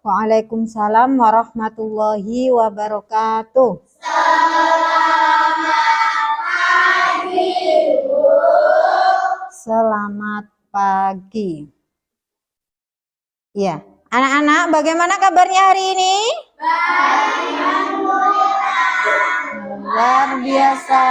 Waalaikumsalam warahmatullahi wabarakatuh. Selamat pagi. Ya, anak-anak, bagaimana kabarnya hari ini? Luar biasa.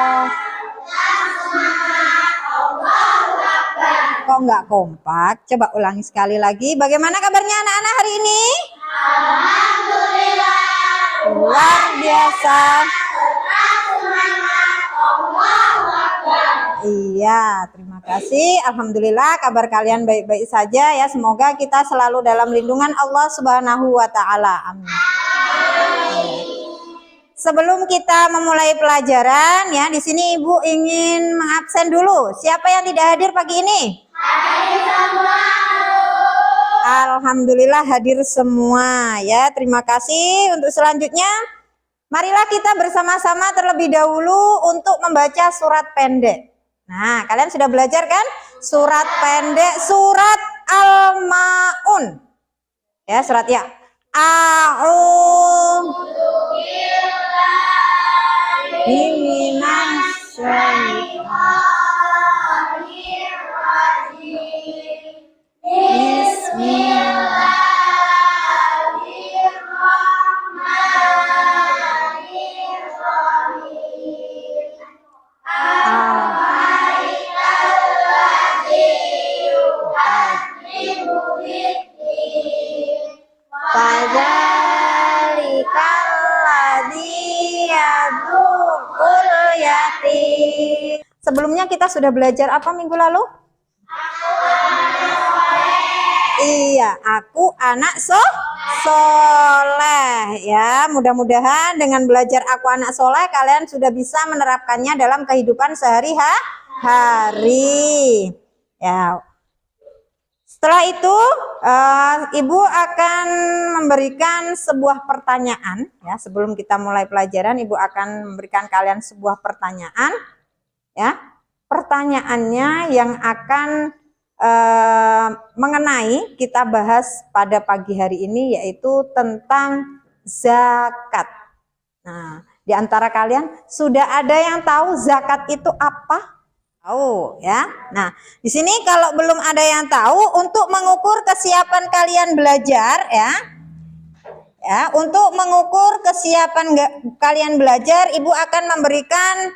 Kok nggak kompak? Coba ulangi sekali lagi. Bagaimana kabarnya anak-anak hari ini? Alhamdulillah. Luar biasa. Iya, terima kasih. Alhamdulillah kabar kalian baik-baik saja ya. Semoga kita selalu dalam lindungan Allah Subhanahu wa taala. Amin. Sebelum kita memulai pelajaran ya, di sini Ibu ingin mengabsen dulu. Siapa yang tidak hadir pagi ini? Hadir semua. Alhamdulillah hadir semua ya. Terima kasih. Untuk selanjutnya, marilah kita bersama-sama terlebih dahulu untuk membaca surat pendek. Nah, kalian sudah belajar kan? Surat pendek, surat Al-Ma'un. Ya, surat ya. A'udzu billahi minasyaitonir rajim. Sebelumnya kita sudah belajar apa minggu lalu? Iya, aku anak soleh ya. Mudah-mudahan dengan belajar aku anak soleh kalian sudah bisa menerapkannya dalam kehidupan sehari-hari. Ya. Setelah itu Ibu akan memberikan sebuah pertanyaan ya. Sebelum kita mulai pelajaran, Ibu akan memberikan kalian sebuah pertanyaan ya. Pertanyaannya yang akan mengenai kita bahas pada pagi hari ini yaitu tentang zakat. Nah, di antara kalian sudah ada yang tahu zakat itu apa? Tahu ya. Nah, di sini kalau belum ada yang tahu, untuk mengukur kesiapan kalian belajar ya. Ya, untuk mengukur kesiapan kalian belajar, Ibu akan memberikan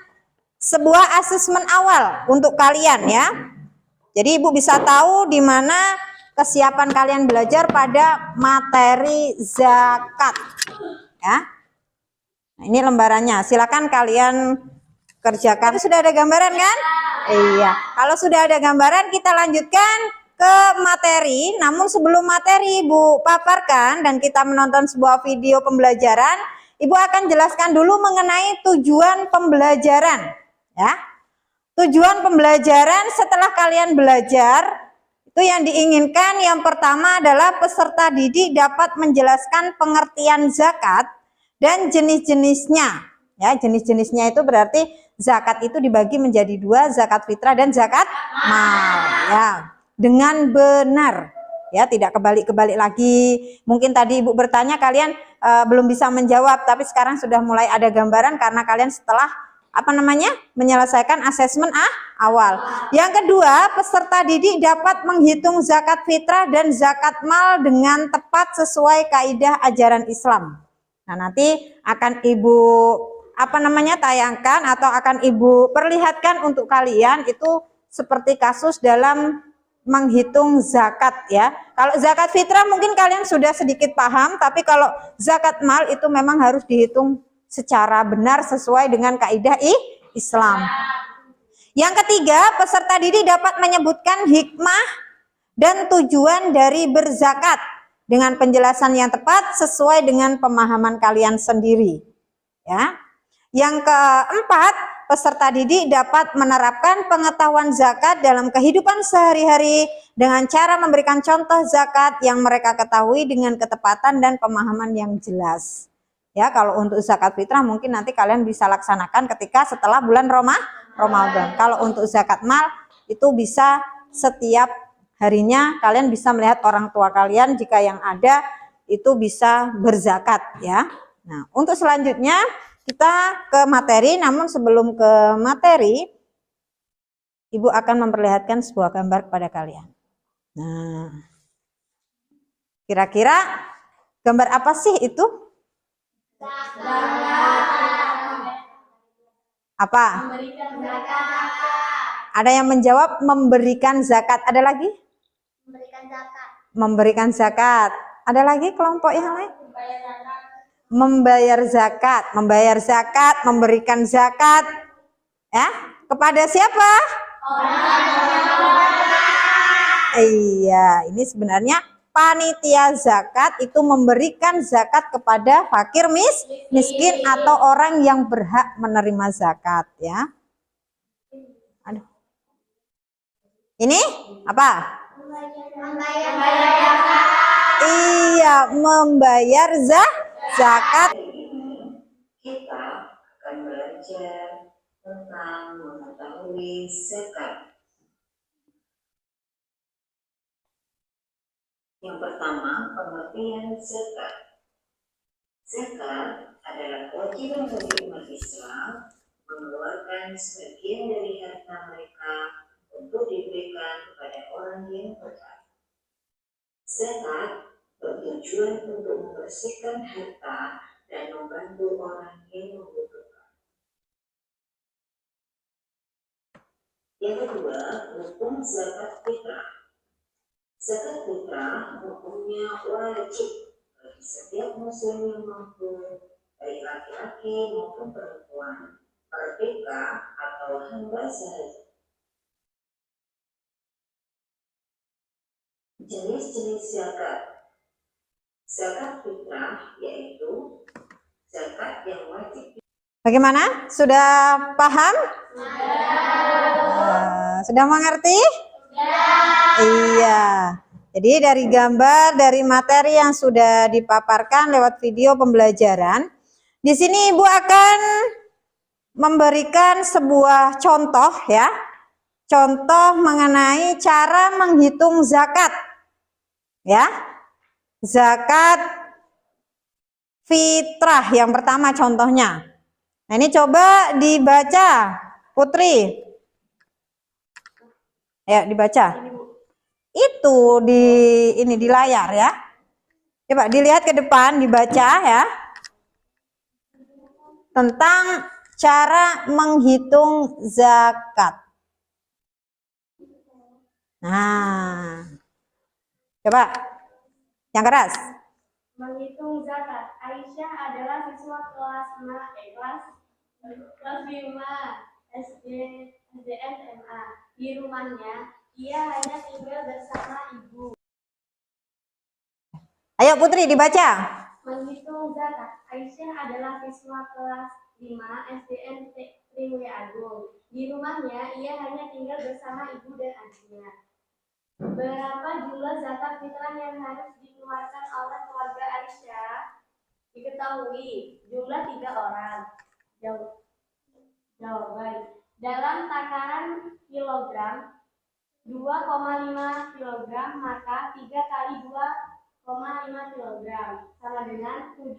sebuah asesmen awal untuk kalian ya. Jadi Ibu bisa tahu di mana kesiapan kalian belajar pada materi zakat. Ya. Nah, ini lembarannya. Silakan kalian kerjakan. Sudah ada gambaran kan? Iya. Kalau sudah ada gambaran, kita lanjutkan ke materi. Namun sebelum materi Ibu paparkan dan kita menonton sebuah video pembelajaran, Ibu akan jelaskan dulu mengenai tujuan pembelajaran. Ya. Tujuan pembelajaran setelah kalian belajar, itu yang diinginkan yang pertama adalah peserta didik dapat menjelaskan pengertian zakat dan jenis-jenisnya. Ya, jenis-jenisnya itu berarti zakat itu dibagi menjadi dua, zakat fitrah dan zakat mal. Ya, dengan benar. Ya, tidak kebalik-kebalik lagi. Mungkin tadi Ibu bertanya, kalian belum bisa menjawab, tapi sekarang sudah mulai ada gambaran karena kalian setelah menyelesaikan asesmen awal. Yang kedua, peserta didik dapat menghitung zakat fitrah dan zakat mal dengan tepat sesuai kaidah ajaran Islam. Nah, nanti akan Ibu tayangkan atau akan Ibu perlihatkan untuk kalian itu seperti kasus dalam menghitung zakat ya. Kalau zakat fitrah mungkin kalian sudah sedikit paham, tapi kalau zakat mal itu memang harus dihitung secara benar sesuai dengan kaidah Islam. Yang ketiga, peserta didik dapat menyebutkan hikmah dan tujuan dari berzakat dengan penjelasan yang tepat sesuai dengan pemahaman kalian sendiri. Ya. Yang keempat, peserta didik dapat menerapkan pengetahuan zakat dalam kehidupan sehari-hari dengan cara memberikan contoh zakat yang mereka ketahui dengan ketepatan dan pemahaman yang jelas. Ya, kalau untuk zakat fitrah mungkin nanti kalian bisa laksanakan ketika setelah bulan Ramadan. Kalau untuk zakat mal itu bisa setiap harinya kalian bisa melihat orang tua kalian jika yang ada itu bisa berzakat ya. Nah, untuk selanjutnya kita ke materi, namun sebelum ke materi, Ibu akan memperlihatkan sebuah gambar kepada kalian. Nah, kira-kira gambar apa sih itu? Apa? Memberikan zakat. Ada yang menjawab memberikan zakat. Ada lagi? Memberikan zakat. Memberikan zakat. Ada lagi kelompok yang lain? Membayar zakat. Membayar zakat. Membayar zakat, memberikan zakat. Ya, kepada siapa? Iya, ini sebenarnya panitia zakat itu memberikan zakat kepada fakir miskin atau orang yang berhak menerima zakat ya. Aduh. Ini apa? Membayar zakat. Iya, membayar zakat. Kita akan belajar tentang mengetahui zakat. Yang pertama, pengertian zakat. Zakat adalah kewajiban bagi umat Islam mengeluarkan sebagian dari harta mereka untuk diberikan kepada orang yang berhak. Zakat bertujuan untuk membersihkan harta dan membantu orang yang membutuhkan. Yang kedua, hukum zakat fitrah. Zakat fitrah hukumnya wajib bagi setiap muslim yang mampu, baik laki-laki maupun perempuan, merdeka atau hamba sahaya. Jenis-jenis zakat. Zakat fitrah yaitu zakat yang wajib. Bagaimana? Sudah paham? Sudah mengerti? Iya. Jadi dari gambar, dari materi yang sudah dipaparkan lewat video pembelajaran, di sini Ibu akan memberikan sebuah contoh ya. Contoh mengenai cara menghitung zakat. Ya. Zakat fitrah yang pertama contohnya. Nah, ini coba dibaca, Putri. Ya, dibaca. Itu di layar ya. Coba dilihat ke depan, dibaca ya. Tentang cara menghitung zakat. Nah. Coba yang keras. Menghitung zakat. Aisyah adalah siswa kelas 5 SD SDN SMA. Di rumahnya ia hanya tinggal bersama ibu. Ayo Putri dibaca. Menghitung zakat. Aisyah adalah siswa kelas 5 SDN Trimulya Agung. Di rumahnya ia hanya tinggal bersama ibu dan adiknya. Berapa jumlah zakat fitrah yang harus dikeluarkan oleh keluarga Aisyah? Diketahui jumlah 3 orang. Jawaban. Dalam takaran kilogram 2,5 kilogram, maka 3 kali 2,5 kilogram sama dengan 7,5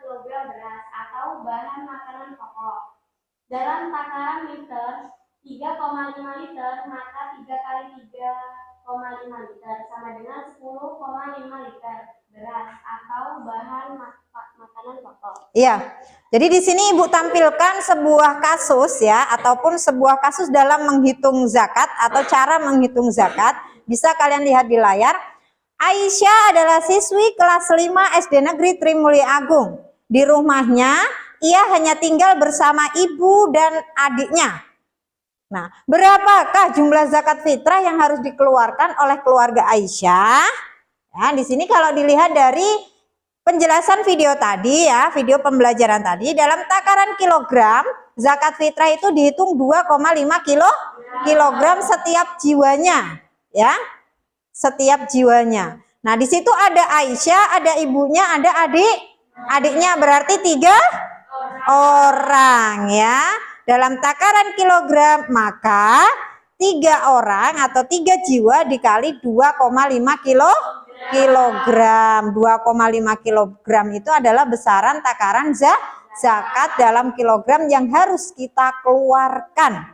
kilogram beras atau bahan makanan pokok. Dalam takaran liter 3,5 liter, maka 3 kali 3,5 liter sama dengan 10,5 liter beras atau bahan makanan pokok. Iya. Jadi di sini Ibu tampilkan sebuah kasus ya, ataupun sebuah kasus dalam menghitung zakat atau cara menghitung zakat. Bisa kalian lihat di layar. Aisyah adalah siswi kelas 5 SD Negeri Trimulya Agung. Di rumahnya ia hanya tinggal bersama ibu dan adiknya. Nah, berapakah jumlah zakat fitrah yang harus dikeluarkan oleh keluarga Aisyah? Ya, di sini kalau dilihat dari penjelasan video tadi ya, video pembelajaran tadi, dalam takaran kilogram, zakat fitrah itu dihitung 2,5 kilogram setiap jiwanya, ya. Setiap jiwanya. Nah, di situ ada Aisyah, ada ibunya, ada adiknya, berarti 3 orang ya. Dalam takaran kilogram, maka 3 orang atau 3 jiwa dikali 2,5 kilogram. 2,5 kilogram itu adalah besaran takaran zakat dalam kilogram yang harus kita keluarkan.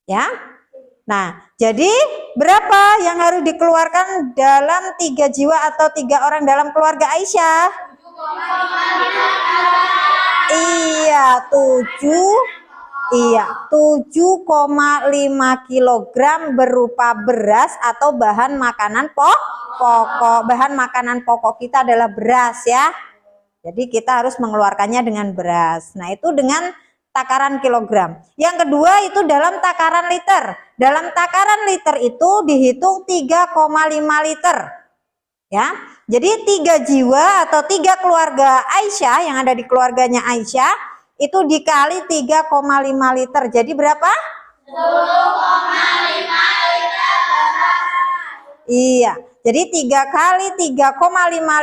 Ya. Nah, jadi berapa yang harus dikeluarkan dalam 3 jiwa atau 3 orang dalam keluarga Aisyah? Iya, 7,5 kilogram berupa beras atau bahan makanan pokok. Bahan makanan pokok kita adalah beras ya. Jadi kita harus mengeluarkannya dengan beras. Nah, itu dengan takaran kilogram. Yang kedua itu dalam takaran liter. Dalam takaran liter itu dihitung 3,5 liter. Ya. Jadi 3 jiwa atau 3 keluarga Aisyah yang ada di keluarganya Aisyah itu dikali 3,5 liter. Jadi berapa? 10,5 liter beras. Iya. Jadi 3 kali 3,5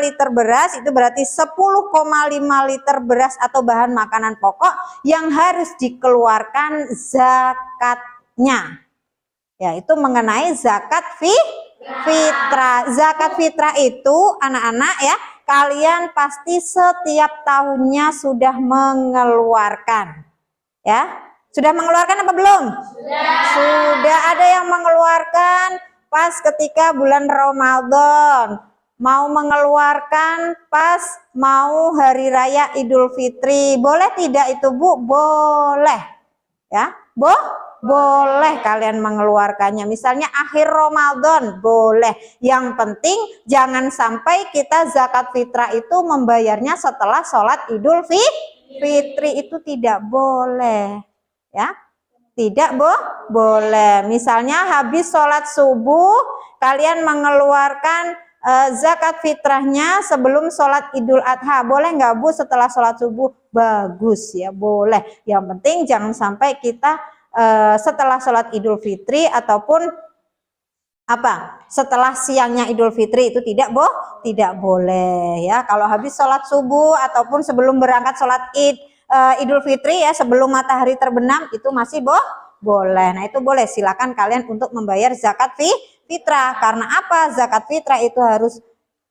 liter beras itu berarti 10,5 liter beras atau bahan makanan pokok yang harus dikeluarkan zakatnya. Ya, itu mengenai zakat fitrah. Zakat fitrah itu anak-anak ya, kalian pasti setiap tahunnya sudah mengeluarkan. Ya, sudah mengeluarkan apa belum? Sudah ada yang mengeluarkan pas ketika bulan Ramadan, mau mengeluarkan pas mau hari raya Idul Fitri. Boleh tidak itu Bu? Boleh. Ya, boleh kalian mengeluarkannya. Misalnya akhir Ramadan, boleh. Yang penting jangan sampai kita zakat fitrah itu membayarnya setelah sholat Idul Fitri, itu tidak boleh. Ya. Tidak boleh. Misalnya habis sholat subuh, kalian mengeluarkan zakat fitrahnya sebelum sholat Idul Adha. Boleh nggak Bu setelah sholat subuh? Bagus ya, boleh. Yang penting jangan sampai kita setelah sholat Idul Fitri ataupun setelah siangnya Idul Fitri itu tidak boleh ya. Kalau habis sholat subuh ataupun sebelum berangkat sholat Idul Fitri ya, sebelum matahari terbenam itu masih boleh. Nah, itu boleh, silakan kalian untuk membayar zakat fitrah. Karena apa? Zakat fitrah itu harus,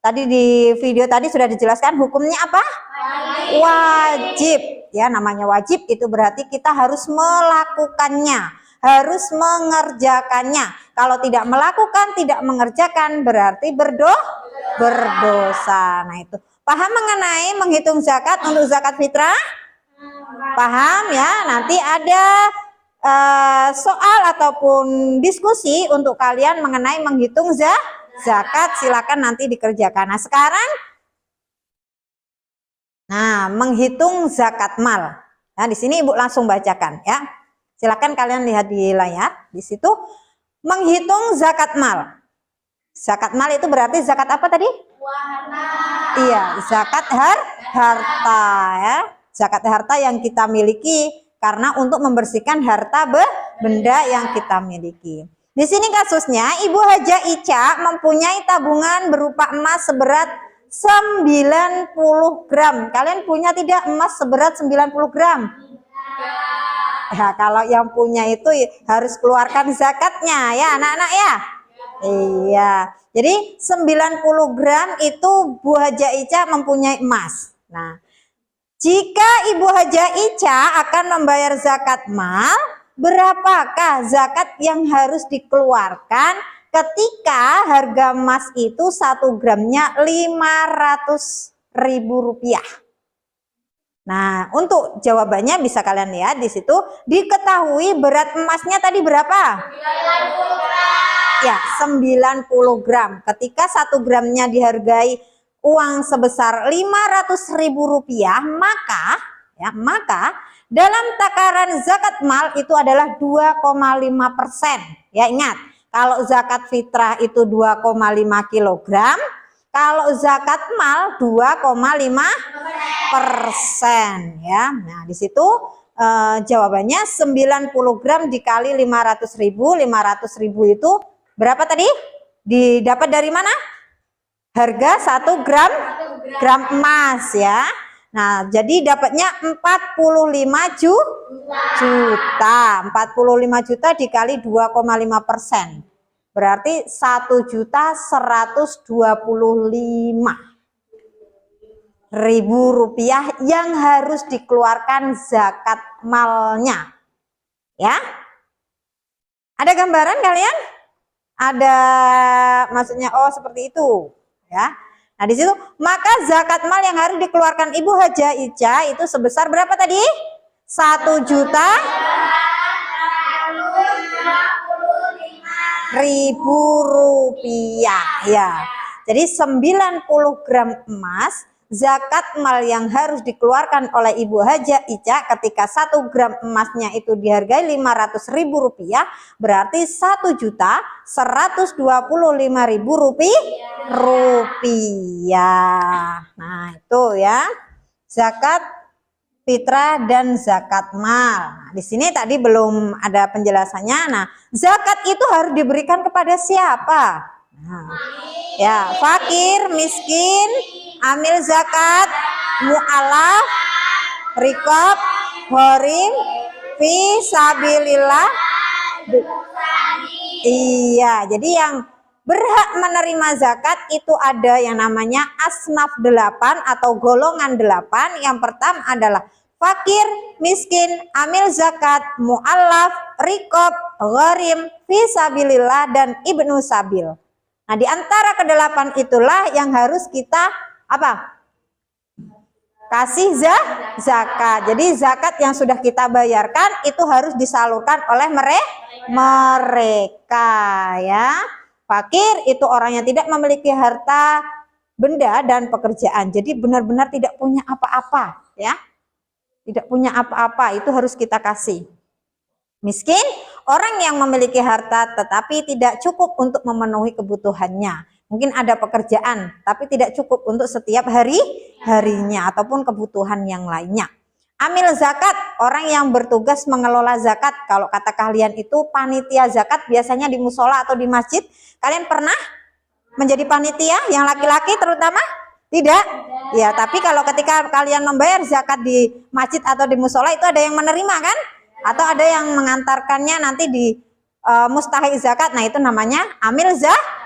tadi di video tadi sudah dijelaskan hukumnya apa? Wajib. Ya, namanya wajib itu berarti kita harus melakukannya, harus mengerjakannya. Kalau tidak melakukan, tidak mengerjakan berarti berdosa. Nah, itu. Paham mengenai menghitung zakat untuk zakat fitrah? Paham ya? Nanti ada soal ataupun diskusi untuk kalian mengenai menghitung zakat, silakan nanti dikerjakan. Nah, sekarang menghitung zakat mal. Nah, di sini Ibu langsung bacakan ya. Silakan kalian lihat di layar. Di situ menghitung zakat mal. Zakat mal itu berarti zakat apa tadi? Iya, zakat harta ya. Zakat harta yang kita miliki karena untuk membersihkan harta benda yang kita miliki. Di sini kasusnya Ibu Hajah Ica mempunyai tabungan berupa emas seberat 90 gram. Kalian punya tidak emas seberat 90 gram? Ya, kalau yang punya itu harus keluarkan zakatnya ya anak-anak ya. Iya. Jadi 90 gram itu Bu Hajah Ica mempunyai emas. Nah, jika Ibu Hajah Ica akan membayar zakat mal, berapakah zakat yang harus dikeluarkan ketika harga emas itu 1 gramnya Rp500.000? Nah, untuk jawabannya bisa kalian lihat di situ. Diketahui berat emasnya tadi berapa? 90 gram. Ya, 90 gram. Ketika 1 gramnya dihargai uang sebesar Rp500.000, maka dalam takaran zakat mal itu adalah 2,5%. Ya, ingat, kalau zakat fitrah itu 2,5 kilogram, kalau zakat mal 2,5%. Ya, nah di situ jawabannya 90 gram dikali 500.000. 500.000 itu berapa tadi? Didapat dari mana? Harga 1 gram emas ya. Nah, jadi dapatnya 45 juta. 45 juta dikali 2,5%. Berarti 1.125.000 rupiah yang harus dikeluarkan zakat malnya. Ya. Ada gambaran kalian? Ada, maksudnya seperti itu, ya. Nah, di situ maka zakat mal yang harus dikeluarkan Ibu Haja Ica itu sebesar berapa tadi? 1.125.000 rupiah, ya. Jadi 90 gram emas zakat mal yang harus dikeluarkan oleh Ibu Haja Ica ketika 1 gram emasnya itu dihargai 500.000 rupiah, berarti 1.125.000 rupiah. Nah, itu ya. Zakat fitrah dan zakat mal. Nah, di sini tadi belum ada penjelasannya. Nah, zakat itu harus diberikan kepada siapa? Nah, ya, fakir, miskin, amil zakat, mu'alaf, rikob, gharim, fi sabilillah. Iya, jadi yang berhak menerima zakat itu ada yang namanya asnaf 8 atau golongan 8. Yang pertama adalah fakir, miskin, amil zakat, mu'alaf, rikob, gharim, fi sabilillah, dan ibnu sabil. Nah, di antara kedelapan itulah yang harus kita apa? Kasih zakat. Jadi zakat yang sudah kita bayarkan itu harus disalurkan oleh mereka, ya. Fakir itu orang yang tidak memiliki harta, benda, dan pekerjaan. Jadi benar-benar tidak punya apa-apa, ya. Tidak punya apa-apa, itu harus kita kasih. Miskin, orang yang memiliki harta tetapi tidak cukup untuk memenuhi kebutuhannya. Mungkin ada pekerjaan, tapi tidak cukup untuk setiap harinya ataupun kebutuhan yang lainnya. Amil zakat, orang yang bertugas mengelola zakat. Kalau kata kalian itu panitia zakat biasanya di musola atau di masjid. Kalian pernah menjadi panitia yang laki-laki terutama? Tidak? Ya, tapi kalau ketika kalian membayar zakat di masjid atau di musola itu ada yang menerima kan? Atau ada yang mengantarkannya nanti di mustahik zakat. Nah, itu namanya amil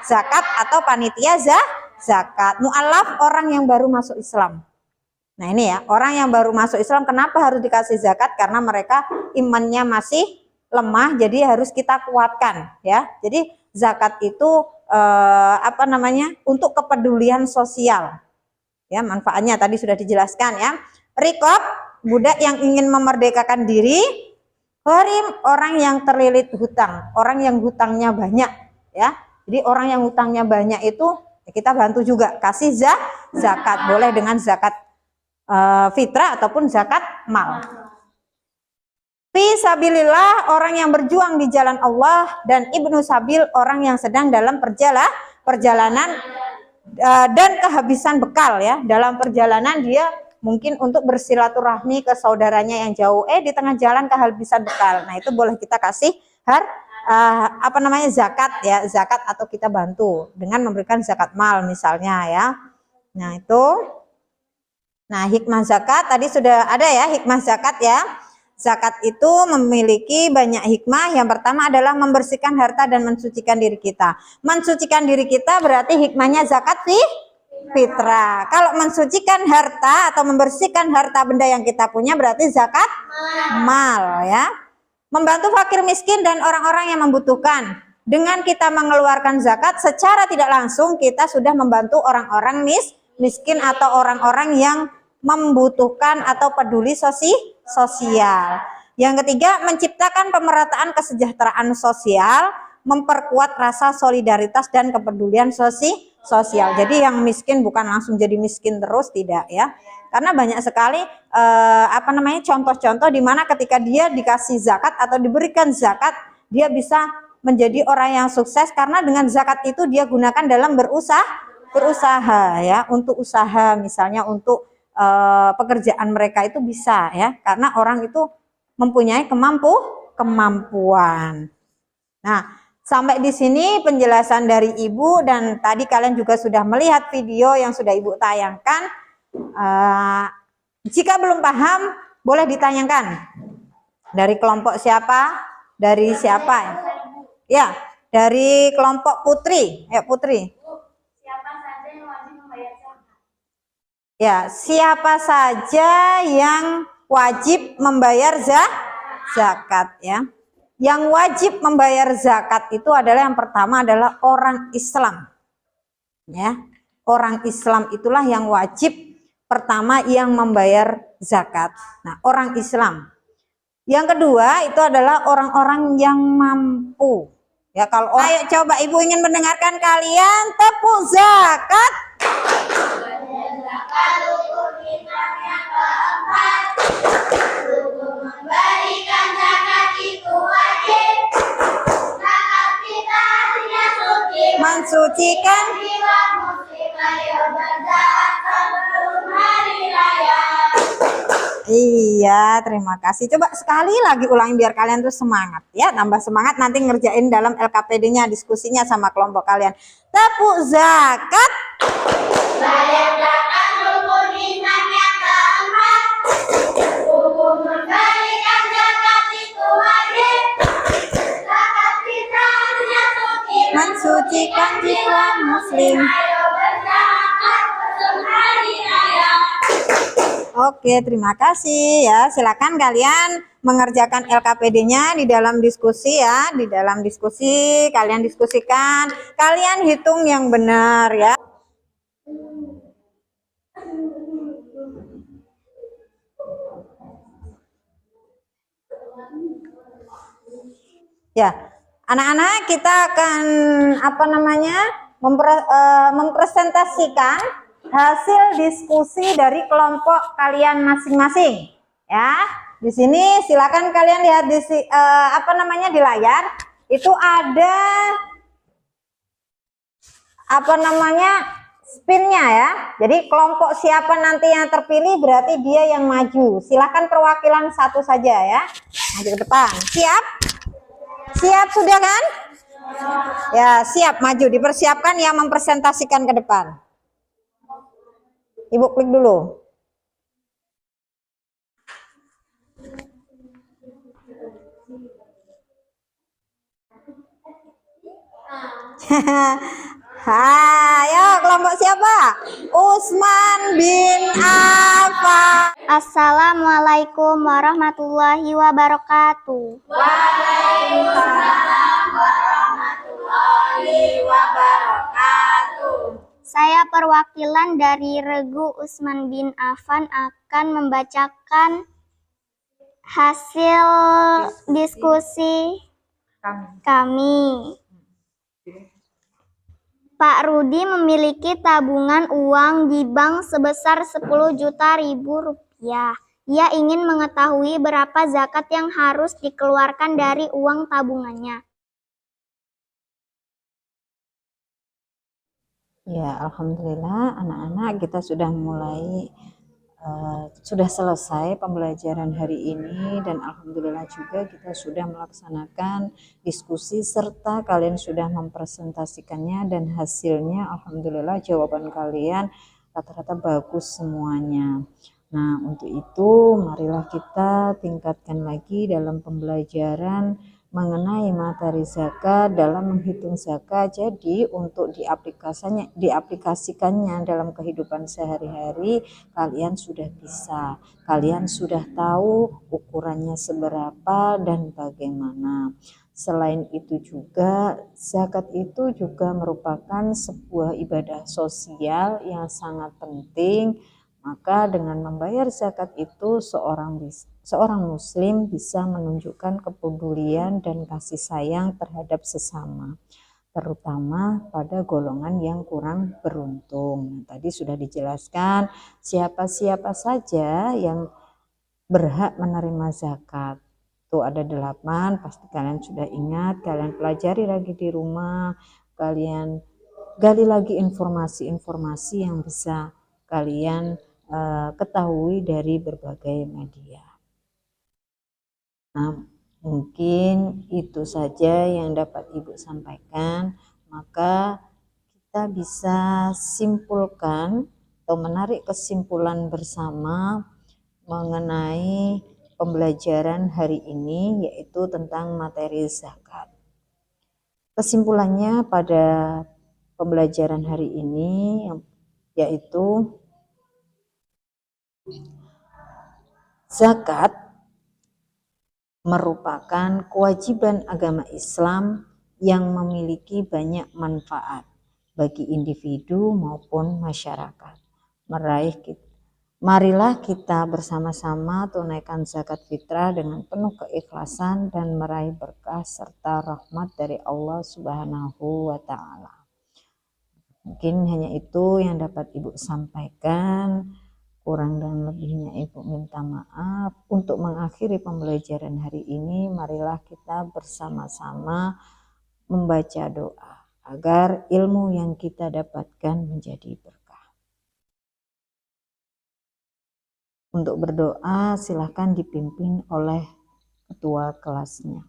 zakat atau panitia zakat. Mu'alaf, orang yang baru masuk Islam. Nah, ini ya, orang yang baru masuk Islam kenapa harus dikasih zakat? Karena mereka imannya masih lemah, jadi harus kita kuatkan, ya. Jadi zakat itu untuk kepedulian sosial. Ya, manfaatnya tadi sudah dijelaskan, ya. Rikob, budak yang ingin memerdekakan diri. Gharim, orang yang terlilit hutang, orang yang hutangnya banyak, ya. Jadi orang yang hutangnya banyak itu ya kita bantu juga, kasih zakat, boleh dengan zakat fitrah ataupun zakat mal. Fi sabilillah, orang yang berjuang di jalan Allah, dan ibnu sabil, orang yang sedang dalam perjalanan dan kehabisan bekal, ya. Dalam perjalanan dia mungkin untuk bersilaturahmi ke saudaranya yang jauh, di tengah jalan kehabisan bekal. Nah, itu boleh kita kasih zakat, ya, zakat, atau kita bantu dengan memberikan zakat mal misalnya, ya. Nah, itu. Nah, hikmah zakat tadi sudah ada, ya, hikmah zakat, ya. Zakat itu memiliki banyak hikmah. Yang pertama adalah membersihkan harta dan mensucikan diri kita. Mensucikan diri kita berarti hikmahnya zakat fitrah. Kalau mensucikan harta atau membersihkan harta benda yang kita punya berarti zakat mal, ya. Membantu fakir miskin dan orang-orang yang membutuhkan. Dengan kita mengeluarkan zakat secara tidak langsung kita sudah membantu orang-orang miskin atau orang-orang yang membutuhkan atau peduli sosial. Yang ketiga, menciptakan pemerataan kesejahteraan sosial, memperkuat rasa solidaritas dan kepedulian sosial. Jadi yang miskin bukan langsung jadi miskin terus, tidak, ya. Karena banyak sekali contoh-contoh di mana ketika dia dikasih zakat atau diberikan zakat, dia bisa menjadi orang yang sukses karena dengan zakat itu dia gunakan dalam berusaha, ya, untuk usaha, misalnya untuk pekerjaan mereka itu bisa, ya, karena orang itu mempunyai kemampuan. Nah, sampai di sini penjelasan dari Ibu, dan tadi kalian juga sudah melihat video yang sudah Ibu tayangkan. Jika belum paham, boleh ditanyakan. Dari kelompok siapa? Dari siapa? Ya, Dari kelompok Putri. Ayo Putri. Siapa saja yang wajib membayar zakat? Ya, siapa saja yang wajib membayar zakat ya. Yang wajib membayar zakat itu adalah yang pertama adalah orang Islam. Ya. Orang Islam itulah yang wajib pertama yang membayar zakat. Nah, orang Islam. Yang kedua itu adalah orang-orang yang mampu. Ya, kalau ayo coba Ibu ingin mendengarkan kalian tepuk zakat. Zakat rukun Islam yang keempat. Rukun memberikan zakat itu wajib. Zakat kita artinya suci. Mensucikan Jiwa muslim ayo berzakat sebelum hari raya. Iya, terima kasih. Coba sekali lagi ulangi biar kalian tuh semangat ya, tambah semangat nanti ngerjain dalam LKPD-nya, diskusinya sama kelompok kalian. Tepuk zakat. Bayar zakat rukun Islam yang keempat. Hukum memberikan zakat itu wajib. Zakat fitrahnya suci. Mensucikan jiwa muslim. Ayo berzakat sebelum hari raya. Oke, terima kasih ya. Silakan kalian mengerjakan LKPD-nya di dalam diskusi ya. Di dalam diskusi kalian diskusikan, kalian hitung yang benar ya. Ya, anak-anak kita akan mempresentasikan hasil diskusi dari kelompok kalian masing-masing. Ya, di sini silakan kalian lihat di di layar itu ada spinnya ya. Jadi kelompok siapa nanti yang terpilih berarti dia yang maju. Silakan perwakilan satu saja ya. Maju ke depan. Siap? Siap sudah kan? Ya, siap maju. Dipersiapkan yang mempresentasikan ke depan. Ibu klik dulu. Ayo kelompok siapa? Usman bin Affan. Assalamualaikum warahmatullahi wabarakatuh. Waalaikumsalam warahmatullahi wabarakatuh. Saya perwakilan dari Regu Usman bin Affan akan membacakan hasil diskusi kami. Pak Rudi memiliki tabungan uang di bank sebesar 10 juta rupiah. Ia ingin mengetahui berapa zakat yang harus dikeluarkan dari uang tabungannya. Ya, alhamdulillah anak-anak kita sudah sudah selesai pembelajaran hari ini dan alhamdulillah juga kita sudah melaksanakan diskusi serta kalian sudah mempresentasikannya dan hasilnya alhamdulillah jawaban kalian rata-rata bagus semuanya. Nah, untuk itu marilah kita tingkatkan lagi dalam pembelajaran mengenai materi zakat dalam menghitung zakat. Jadi untuk diaplikasikannya dalam kehidupan sehari-hari kalian sudah bisa, kalian sudah tahu ukurannya seberapa dan bagaimana. Selain itu juga zakat itu juga merupakan sebuah ibadah sosial yang sangat penting. Maka dengan membayar zakat itu seorang muslim bisa menunjukkan kepedulian dan kasih sayang terhadap sesama, terutama pada golongan yang kurang beruntung. Tadi sudah dijelaskan siapa-siapa saja yang berhak menerima zakat. Itu ada 8, pasti kalian sudah ingat, kalian pelajari lagi di rumah, kalian gali lagi informasi-informasi yang bisa kalian ketahui dari berbagai media. Nah, mungkin itu saja yang dapat Ibu sampaikan. Maka kita bisa simpulkan atau menarik kesimpulan bersama mengenai pembelajaran hari ini, yaitu tentang materi zakat. Kesimpulannya pada pembelajaran hari ini yaitu zakat merupakan kewajiban agama Islam yang memiliki banyak manfaat bagi individu maupun masyarakat. Marilah kita bersama-sama tunaikan zakat fitrah dengan penuh keikhlasan dan meraih berkah serta rahmat dari Allah Subhanahu wa Ta'ala. Mungkin hanya itu yang dapat Ibu sampaikan. Kurang dan lebihnya Ibu minta maaf. Untuk mengakhiri pembelajaran hari ini, marilah kita bersama-sama membaca doa agar ilmu yang kita dapatkan menjadi berkah. Untuk berdoa silahkan dipimpin oleh ketua kelasnya.